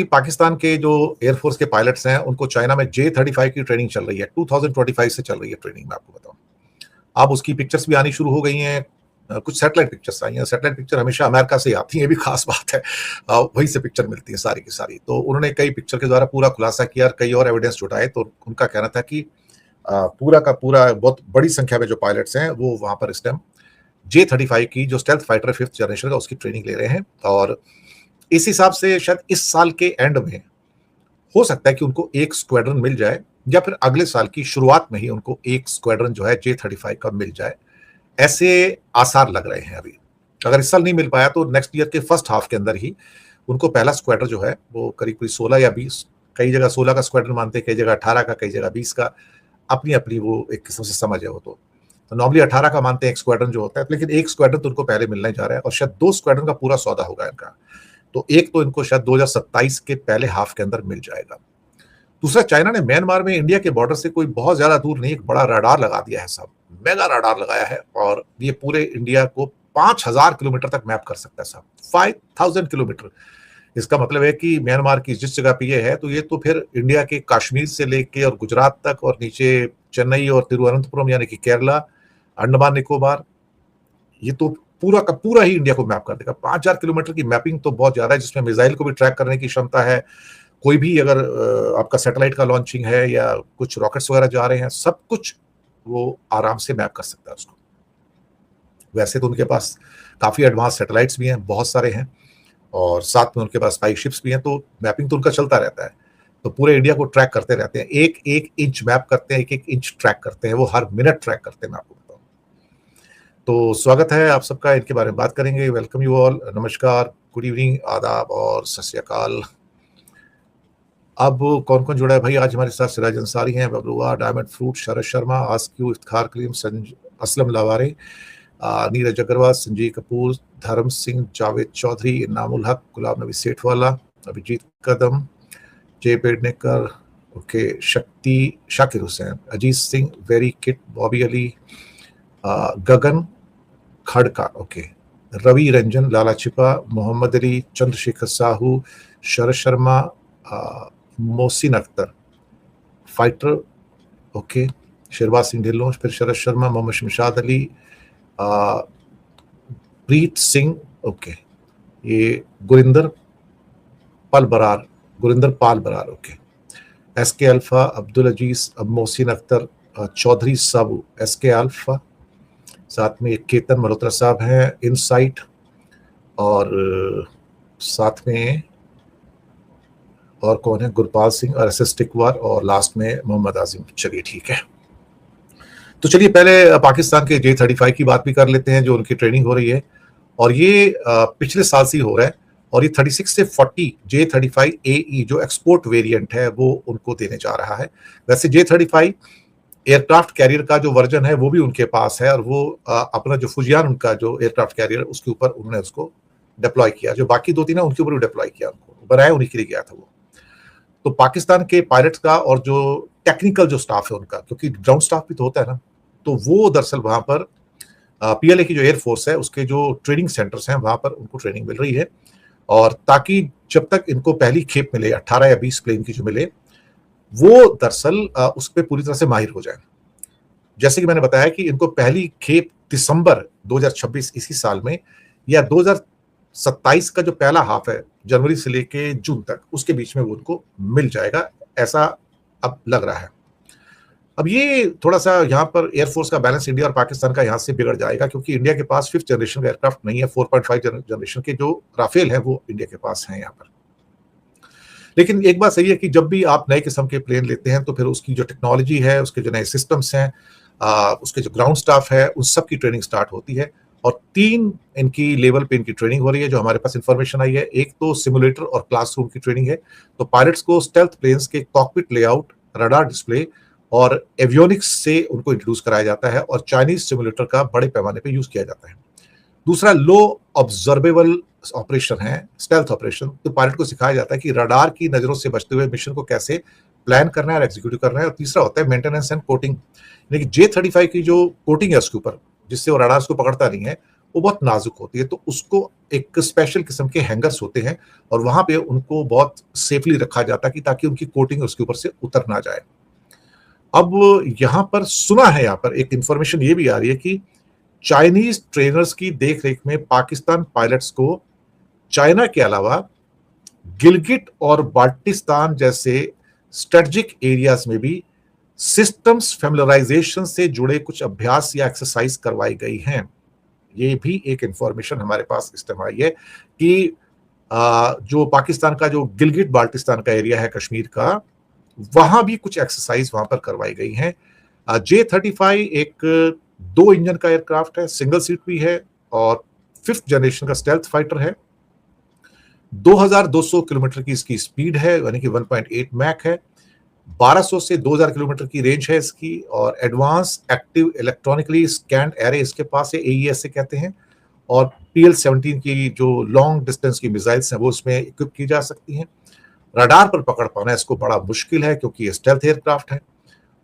पाकिस्तान के जो एयरफोर्स के पायलट्स हैं उनको चाइना में J-35 की ट्रेनिंग चल रही है। 2025 से चल रही है ट्रेनिंग, मैं आपको बताऊं। अब उसकी पिक्चर्स भी आनी शुरू हो गई हैं। कुछ सैटेलाइट पिक्चर्स आई हैं। सैटेलाइट पिक्चर हमेशा अमेरिका से आती है, ये भी खास बात है। वहीं से पिक्चर मिलती है सारी की सारी। तो उन्होंने कई पिक्चर के द्वारा पूरा खुलासा किया और कई और एविडेंस जुटाए। तो उनका कहना था कि पूरा का पूरा बहुत बड़ी संख्या में जो पायलट्स हैं वो वहां पर इस टाइम J-35 की जो स्टेल्थ फाइटर 5th जनरेशन का उसकी ट्रेनिंग ले रहे हैं। और इस हिसाब से शायद इस साल के एंड में हो सकता है कि उनको एक स्क्वाड्रन मिल जाए, या फिर अगले साल की शुरुआत में ही उनको एक स्क्वाड्रन जो है J-35 का मिल जाए। ऐसे आसार लग रहे हैं अभी। अगर इस साल नहीं मिल पाया तो नेक्स्ट ईयर के फर्स्ट हाफ के अंदर ही उनको पहला स्क्वाड्रन जो है वो करीब 16 या 20, कई जगह 16 का स्क्वाड्रन मानते हैं, कई जगह 18 का, कई जगह 20 का, अपनी अपनी वो एक किस्म से समझ है वो। तो नॉर्मली 18 का मानते हैं एक स्क्वाड्रन जो होता है, लेकिन एक स्क्वाड्रन तो उनको पहले मिलने जा रहा है और शायद 2 स्क्वाड्रन का पूरा सौदा होगा इनका। तो एक तो इनको शायद 2027 के पहले हाफ के अंदर मिल जाएगा। दूसरा, चाइना ने म्यांमार में इंडिया के बॉर्डर से कोई बहुत ज्यादा दूर नहीं एक बड़ा रडार लगा दिया है साहब, मेगा रडार लगाया है, और ये पूरे इंडिया को 5000 किलोमीटर तक मैप कर सकता है साहब, 5000 किलोमीटर। इसका मतलब है कि म्यांमार की जिस जगह पे ये है, तो ये तो फिर इंडिया के कश्मीर से लेके और गुजरात तक और नीचे चेन्नई और तिरुवनंतपुरम यानी कि केरला, अंडमान निकोबार, ये तो पूरा का पूरा ही इंडिया को मैप कर देगा। 5000 किलोमीटर की मैपिंग तो बहुत ज्यादा है, जिसमें मिसाइल को भी ट्रैक करने की क्षमता है। कोई भी अगर आपका सैटेलाइट का लॉन्चिंग है या कुछ रॉकेट्स वगैरह जा रहे हैं, सब कुछ वो आराम से मैप कर सकता है उसको। वैसे तो उनके पास काफी एडवांस सैटेलाइट्स भी हैं, बहुत सारे हैं, और साथ में उनके पास स्पाई शिप्स भी हैं, तो मैपिंग तो उनका चलता रहता है। तो पूरे इंडिया को ट्रैक करते रहते हैं, एक एक इंच मैप करते हैं, एक एक इंच ट्रैक करते हैं, वो हर मिनट ट्रैक करते हैं, मैं आपको बताऊं। तो स्वागत है आप सबका, इनके बारे में बात करेंगे। वेलकम यू ऑल, नमस्कार, गुड इवनिंग, आदाब और सत श्री अकाल। अब कौन कौन जुड़ा है भाई आज हमारे साथ? सिराज अंसारी हैं, बबलुआ, डायमंड फ्रूट, शरद शर्मा, आस्क्यू, इफ्तिखार कलीम, असलम लावारे, नीरज अग्रवाल, संजीव कपूर, धर्म सिंह, जावेद चौधरी, इनामुल हक, गुलाम नबी सेठवाला, अभिजीत कदम, जय पेडनेकर, ओके, शक्ति, शाकिर हुसैन, अजीत सिंह, वेरी किट, Bobby Ali, Gagan Khadka, okay, Ravi Ranjan, Lala Chhipa, Mohammad Ali, Chandrashekhar Sahu, Sharad Sharma, Mohsin Akhtar, fighter, okay, Sherbaz Singh Dhillon, फिर शरद शर्मा, मोहम्मद शमशाद अली, प्रीत सिंह, ओके, ये Gurinder Pal Brar, okay, SK Alpha, Abdul Aziz, अब मोहसिन अख्तर, चौधरी साबू, एसके अल्फा, साथ में केतन मल्होत्रा साहब हैं, इनसाइट, और साथ में और कौन है, गुरपाल सिंह और एस एस टिकवार, और लास्ट में मोहम्मद आजिम। चलिए ठीक है, तो चलिए पहले पाकिस्तान के J-35 की बात भी कर लेते हैं, जो उनकी ट्रेनिंग हो रही है, और ये पिछले साल से ही हो रहा है। और ये 36 से 40 J-35 AE जो एक्सपोर्ट वेरिएंट है वो उनको देने जा रहा है। वैसे J-35 एयरक्राफ्ट कैरियर का जो वर्जन है वो भी उनके पास है, और वो अपना जो फुजियान उनका जो एयरक्राफ्ट कैरियर उसके ऊपर उन्होंने उसको डिप्लॉय किया। जो बाकी 2-3 है उनके ऊपर भी डिप्लॉय किया, उनको बनाया उन्हीं के लिए गया था वो। तो पाकिस्तान के पायलट्स का और जो टेक्निकल जो स्टाफ है उनका, क्योंकि ग्राउंड स्टाफ भी तो होता है ना, तो वो दरअसल वहां पर PLA की जो एयरफोर्स है उसके जो ट्रेनिंग सेंटर्स हैं वहां पर उनको ट्रेनिंग मिल रही है। और ताकि जब तक इनको पहली खेप मिले 18 या 20 प्लेन की जो मिले, वो दरअसल उस पर पूरी तरह से माहिर हो जाए। जैसे कि मैंने बताया कि इनको पहली खेप दिसंबर 2026 इसी साल में, या 2027 का जो पहला हाफ है, जनवरी से लेके जून तक, उसके बीच में वो उनको मिल जाएगा, ऐसा अब लग रहा है। अब ये थोड़ा सा यहाँ पर एयरफोर्स का बैलेंस इंडिया और पाकिस्तान का यहाँ से बिगड़ जाएगा, क्योंकि इंडिया के पास 5th जनरेशन का एयरक्राफ्ट नहीं है। 4.5 जनरेशन के जो राफेल है वो इंडिया के पास हैं यहाँ पर। लेकिन एक बात सही है कि जब भी आप नए किस्म के प्लेन लेते हैं तो फिर उसकी जो टेक्नोलॉजी है, उसके जो नए सिस्टम्स हैं, उसके जो ग्राउंड स्टाफ है, उन सब की ट्रेनिंग स्टार्ट होती है। और 3 इनकी लेवल पे इनकी ट्रेनिंग हो रही है, जो हमारे पास इंफॉर्मेशन आई है। एक तो सिमुलेटर और क्लासरूम की ट्रेनिंग है। तो पायलट्स को स्टेल्थ प्लेन्स के कॉकपिट लेआउट, रडार डिस्प्ले और एवियोनिक्स से उनको इंट्रोड्यूस कराया जाता है, और चाइनीज सिमुलेटर का बड़े पैमाने पे यूज किया जाता है। दूसरा, लो ऑब्जर्वेबल ऑपरेशन है, स्टेल्थ ऑपरेशन। तो पायलट को सिखाया जाता है कि रडार की नजरों से बचते हुए मिशन को कैसे प्लान करना है और एग्जीक्यूट करना है। और तीसरा होता है मेंटेनेंस एंड कोटिंग, यानी कि J-35 की जो कोटिंग है उसके ऊपर, जिससे वो रडार को पकड़ता नहीं है, वो बहुत नाजुक होती है, तो उसको एक स्पेशल किस्म के हैंगर्स होते हैं और वहां पे उनको बहुत सेफली रखा जाता है कि ताकि उनकी कोटिंग उसके ऊपर से उतर ना जाए। अब यहाँ पर सुना है, यहाँ पर एक इंफॉर्मेशन ये भी आ रही है कि चाइनीज ट्रेनर्स की देखरेख में पाकिस्तान पायलट्स को चाइना के अलावा गिलगिट और बाल्टिस्तान जैसे स्ट्रेटेजिक एरियाज में भी सिस्टम्स फेमिलराइजेशन से जुड़े कुछ अभ्यास या एक्सरसाइज करवाई गई हैं। ये भी एक इंफॉर्मेशन हमारे पास इस टाइम आई है कि जो पाकिस्तान का जो गिलगिट बाल्टिस्तान का एरिया है कश्मीर का, वहां भी कुछ एक्सरसाइज वहां पर करवाई गई हैं। J-35 एक 2 इंजन का एयरक्राफ्ट है, सिंगल सीट भी है और 5th जनरेशन का स्टेल्थ फाइटर है। 2200 किलोमीटर की इसकी स्पीड है, यानी कि 1.8 मैक है। 1200 से 2000 किलोमीटर की रेंज है इसकी और advance active electronically scanned array इसके पास है, AES से कहते हैं। और PL-17 की जो लॉन्ग डिस्टेंस की मिसाइल्स हैं वो इसमें इक्विप की जा सकती हैं। रडार पर पकड़ पाना इसको बड़ा मुश्किल है क्योंकि ये स्टेल्थ एयरक्राफ्ट है।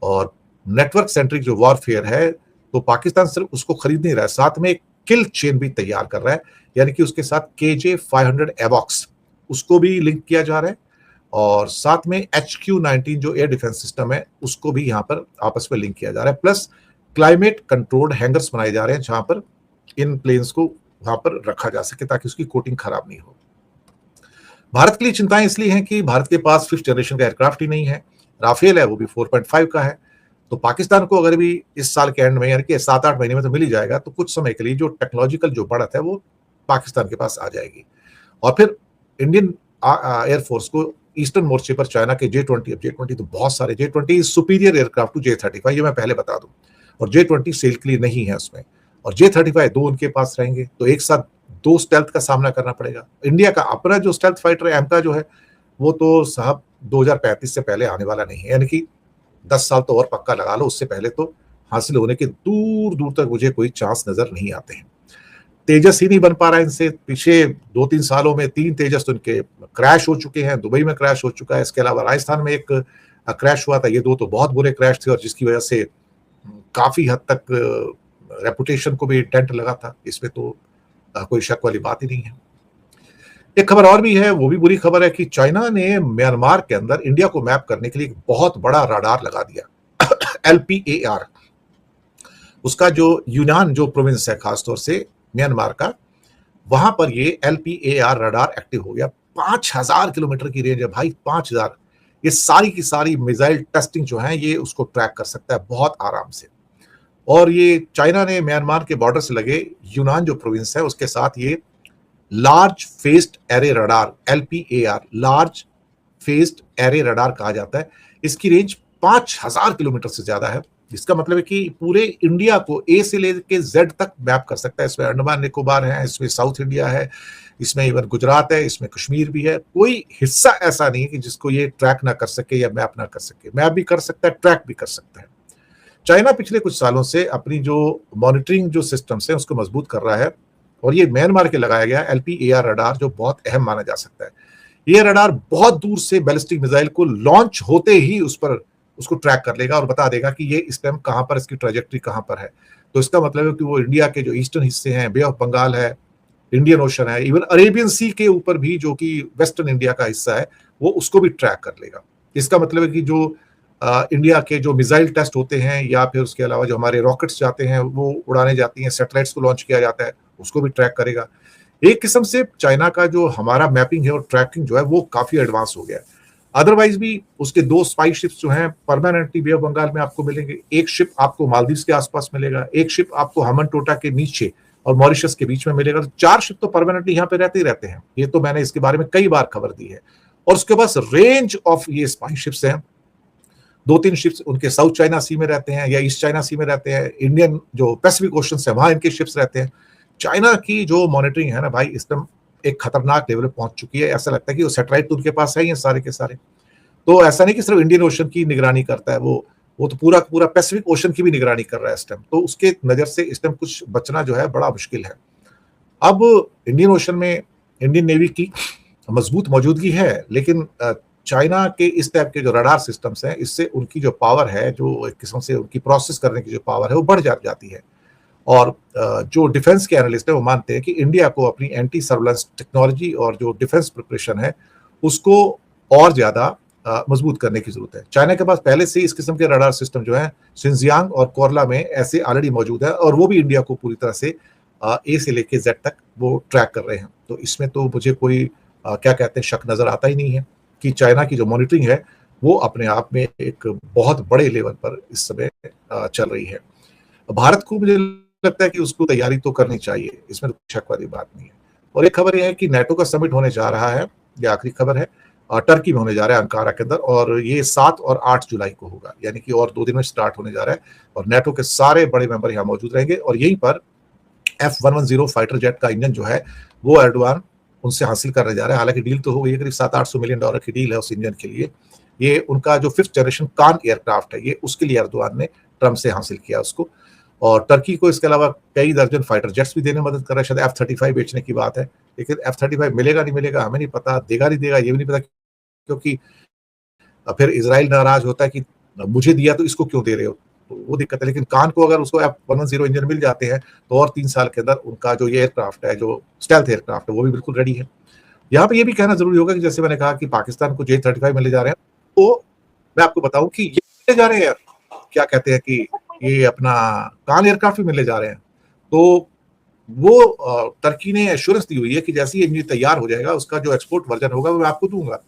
और नेटवर्क सेंट्रिक जो वॉरफेयर है, तो पाकिस्तान सिर्फ उसको खरीद नहीं रहा है, साथ में एक किल चेन भी तैयार कर रहा है, यानी कि उसके साथ KJ-500 एवॉक्स उसको भी लिंक किया जा रहा है और साथ में HQ-19 जो एयर डिफेंस सिस्टम है उसको भी यहाँ पर आपस में लिंक किया जा रहा है। प्लस क्लाइमेट कंट्रोल्ड हैंगर्स बनाए जा रहे हैं जहां पर इन प्लेन्स को वहां पर रखा जा सके ताकि उसकी कोटिंग खराब नहीं हो। भारत के लिए चिंताएं इसलिए हैं कि भारत के पास 5th जनरेशन का एयरक्राफ्ट ही नहीं है। राफेल है, वो भी 4.5 का है। तो पाकिस्तान को अगर भी इस साल के एंड में, यानी कि 7-8 महीने में तो मिल ही जाएगा, तो कुछ समय के लिए जो टेक्नोलॉजिकल जो बढ़त है वो पाकिस्तान के पास आ जाएगी। और फिर इंडियन एयरफोर्स को ईस्टर्न मोर्चे पर चाइना के J-20 तो बहुत सारे J-20 superior aircraft to J-35, ये मैं पहले बता दूं। और J-20 सेल के लिए नहीं है उसमें, और J-35 2 उनके पास रहेंगे, तो एक साथ 2 स्टेल्थ का सामना करना पड़ेगा। इंडिया का अपना जो स्टेल्थ फाइटर एमका जो है वो तो साहब 2035 से पहले आने वाला नहीं है, यानी कि 10 साल तो और पक्का लगा लो, उससे पहले तो हासिल होने के दूर दूर तक मुझे कोई चांस नजर नहीं आते हैं। तेजस ही नहीं बन पा रहा है इनसे। पीछे 2-3 सालों में 3 तेजस तो इनके क्रैश हो चुके हैं, दुबई में क्रैश हो चुका है, इसके अलावा राजस्थान में एक क्रैश हुआ था। ये 2 तो बहुत बुरे क्रैश थे और जिसकी वजह से काफी हद तक रेपुटेशन को भी डेंट लगा था। इसमें तो कोई शक वाली बात ही नहीं है। एक खबर और भी है, वो भी बुरी खबर है कि चाइना ने म्यांमार के अंदर इंडिया को मैप करने के लिए एक बहुत बड़ा रडार लगा दिया LPAR। उसका जो यूनान जो प्रोविंस है खासतौर से म्यांमार का, वहां पर ये LPAR रडार एक्टिव हो गया। 5000 किलोमीटर की रेंज है भाई, 5000। ये सारी की सारी मिसाइल टेस्टिंग जो है ये उसको ट्रैक कर सकता है बहुत आराम से। और ये चाइना ने म्यांमार के बॉर्डर से लगे यूनान जो प्रोविंस है उसके साथ ये large faced array radar LPAR, large faced array radar कहा जाता है। इसकी रेंज 5000 किलोमीटर से ज्यादा है। इसका मतलब है कि पूरे इंडिया को A से लेकर Z तक मैप कर सकता है। इसमें अंडमान निकोबार है, इसमें साउथ इंडिया है, इसमें इवन गुजरात है, इसमें कश्मीर भी है। कोई हिस्सा ऐसा नहीं है कि जिसको ये ट्रैक ना कर सके या मैप ना कर सके। मैप भी कर सकता है, ट्रैक भी कर सकता है। चाइना पिछले कुछ सालों से अपनी जो मॉनिटरिंग जो सिस्टम्स है उसको मजबूत कर रहा है और ये म्यांमार के लगाया गया LPAR रडार जो बहुत अहम माना जा सकता है। ये रडार बहुत दूर से बैलिस्टिक मिसाइल को लॉन्च होते ही उस पर उसको ट्रैक कर लेगा और बता देगा कि ये इस टाइम कहां पर, इसकी ट्रैजेक्टरी कहां पर है। तो इसका मतलब है कि वो इंडिया के जो ईस्टर्न हिस्से हैं, बे ऑफ बंगाल है, इंडियन ओशन है, इवन अरेबियन सी के ऊपर भी जो कि वेस्टर्न इंडिया का हिस्सा है, वो उसको भी ट्रैक कर लेगा। इसका मतलब है कि जो इंडिया के जो मिसाइल टेस्ट होते हैं या फिर उसके अलावा जो हमारे रॉकेट्स जाते हैं वो उड़ाने जाती हैं, सैटेलाइट्स को लॉन्च किया जाता है, उसको भी ट्रैक करेगा। एक किस्म से चाइना का जो हमारा मैपिंग है और ट्रैकिंग जो है वो काफी एडवांस हो गया है। अदरवाइज भी उसके 2 स्पाई शिप्स जो हैं परमानेंटली बे ऑफ बंगाल में आपको मिलेंगे। एक शिप आपको मालदीव्स के आसपास मिलेगा, एक शिप आपको हमनटोटा के नीचे और मॉरिशस के बीच में मिलेगा। तो 4 शिप तो परमानेंटली यहाँ पे रहते ही रहते हैं। ये तो मैंने इसके बारे में कई बार खबर दी है। और उसके पास रेंज ऑफ ये स्पाई शिप्स हैं। 2-3 शिप्स उनके साउथ चाइना सी में रहते हैं या ईस्ट चाइना सी में रहते हैं। इंडियन जो पैसिफिक ओशन है वहां इनके शिप्स रहते हैं। चाइना की जो मॉनिटरिंग है ना भाई, इस टाइम एक खतरनाक लेवल पे पहुंच चुकी है। ऐसा लगता है कि वो सैटेलाइट तो उनके पास है ही सारे के सारे। तो ऐसा नहीं कि सिर्फ इंडियन ओशन की निगरानी करता है, वो तो पूरा पूरा पैसिफिक ओशन की भी निगरानी कर रहा है इस टाइम। तो उसके नजर से इस टाइम कुछ बचना जो है बड़ा मुश्किल है। अब इंडियन ओशन में इंडियन नेवी की मजबूत मौजूदगी है, लेकिन चाइना के इस टाइप के जो रडार सिस्टम्स हैं इससे उनकी जो पावर है, जो एक किस्म से उनकी प्रोसेस करने की जो पावर है वो बढ़ जाती है। और जो डिफेंस के एनालिस्ट है वो मानते हैं कि इंडिया को अपनी एंटी सर्विलेंस टेक्नोलॉजी और जो डिफेंस प्रिपरेशन है उसको और ज्यादा मजबूत करने की जरूरत है। चाइना के पास पहले से इस किस्म के रडार सिस्टम जो है शिनजियांग और कोरला में ऐसे ऑलरेडी मौजूद है और वो भी इंडिया को पूरी तरह से ए से लेके जेड तक वो ट्रैक कर रहे हैं। तो इसमें तो मुझे कोई क्या कहते हैं शक नजर आता ही नहीं है कि चाइना की जो मॉनिटरिंग है वो अपने आप में एक बहुत बड़े लेवल पर इस समय चल रही है। भारत को मुझे लगता है कि उसको तैयारी तो करनी चाहिए, इसमें तो शक वाली बात नहीं है। और एक खबर यह है कि नेटो का समिट होने जा रहा है, ये आखिरी खबर है, टर्की में होने जा रहा है अंकारा के अंदर, और ये 7 और 8 जुलाई को होगा, यानी कि और 2 दिन में स्टार्ट होने जा रहा है। और नेटो के सारे बड़े मेंबर यहाँ मौजूद रहेंगे और यहीं पर F110 फाइटर जेट का इंजन जो है वो एर्डोगान उनसे हासिल करने जा रहा है। हालांकि डील तो हो गई है, करीब $700-800 मिलियन की डील है उस इंजन के लिए। ये उनका जो 5th जनरेशन कान एयरक्राफ्ट है, ये उसके लिए एर्दोगान ने ट्रम्प से हासिल किया उसको। और टर्की को इसके अलावा कई दर्जन फाइटर जेट्स भी देने में मदद कर रहा है। शायद F-35 बेचने की बात है, लेकिन F-35 मिलेगा नहीं मिलेगा हमें नहीं पता, देगा नहीं देगा ये भी नहीं पता, क्योंकि फिर इजराइल नाराज होता है कि मुझे दिया तो इसको क्यों दे रहे हो, तो वो दिक्कत है। लेकिन कान को अगर उसको F110 इंजन मिल जाते हैं तो और 3 साल के अंदर उनका जो ये एयरक्राफ्ट है, जो स्टेल्थ एयरक्राफ्ट है, वो भी बिल्कुल रेडी है। यहाँ पे ये भी कहना जरूरी होगा कि जैसे मैंने कहा कि पाकिस्तान को J-35 मिलने जा रहे हैं, तो मैं आपको बताऊं कि ये मिलने जा रहे हैं, क्या कहते हैं कि ये अपना कान एयरक्राफ्ट भी मिलने जा रहे हैं। तो वो टर्की ने एश्योरेंस दी हुई है कि जैसे ये तैयार हो जाएगा उसका जो एक्सपोर्ट वर्जन होगा वो मैं आपको दूंगा।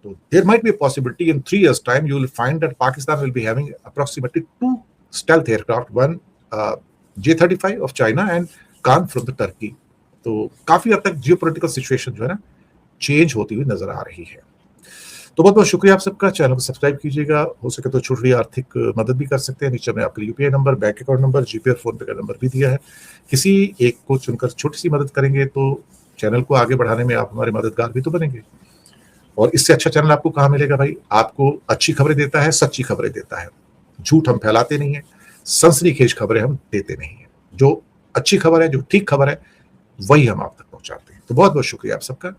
So there might be a possibility in 3 years' time you will find that Pakistan will be having approximately 2 stealth aircraft, one J-35 of China and Khan from the Turkey. तो काफी हद तक geopolitical situation जो है ना change होती हुई नजर आ रही है। तो बहुत बहुत शुक्रिया आप सबका, चैनल को सब्सक्राइब कीजिएगा, हो सके तो छोटी आर्थिक मदद भी कर सकते हैं। नीचे में आपके UPI number, bank account number, GPay और फोन पे का नंबर भी दिया है। किसी एक को चुनकर छोटी सी मदद करेंगे तो चैनल को आगे बढ़ाने में आप हमारे मददगार भी तो बनेंगे। और इससे अच्छा चैनल आपको कहाँ मिलेगा भाई? आपको अच्छी खबरें देता है, सच्ची खबरें देता है, झूठ हम फैलाते नहीं है, सनसनीखेज खबरें हम देते नहीं है। जो अच्छी खबर है, जो ठीक खबर है, वही हम आप तक पहुंचाते हैं। तो बहुत बहुत शुक्रिया आप सबका।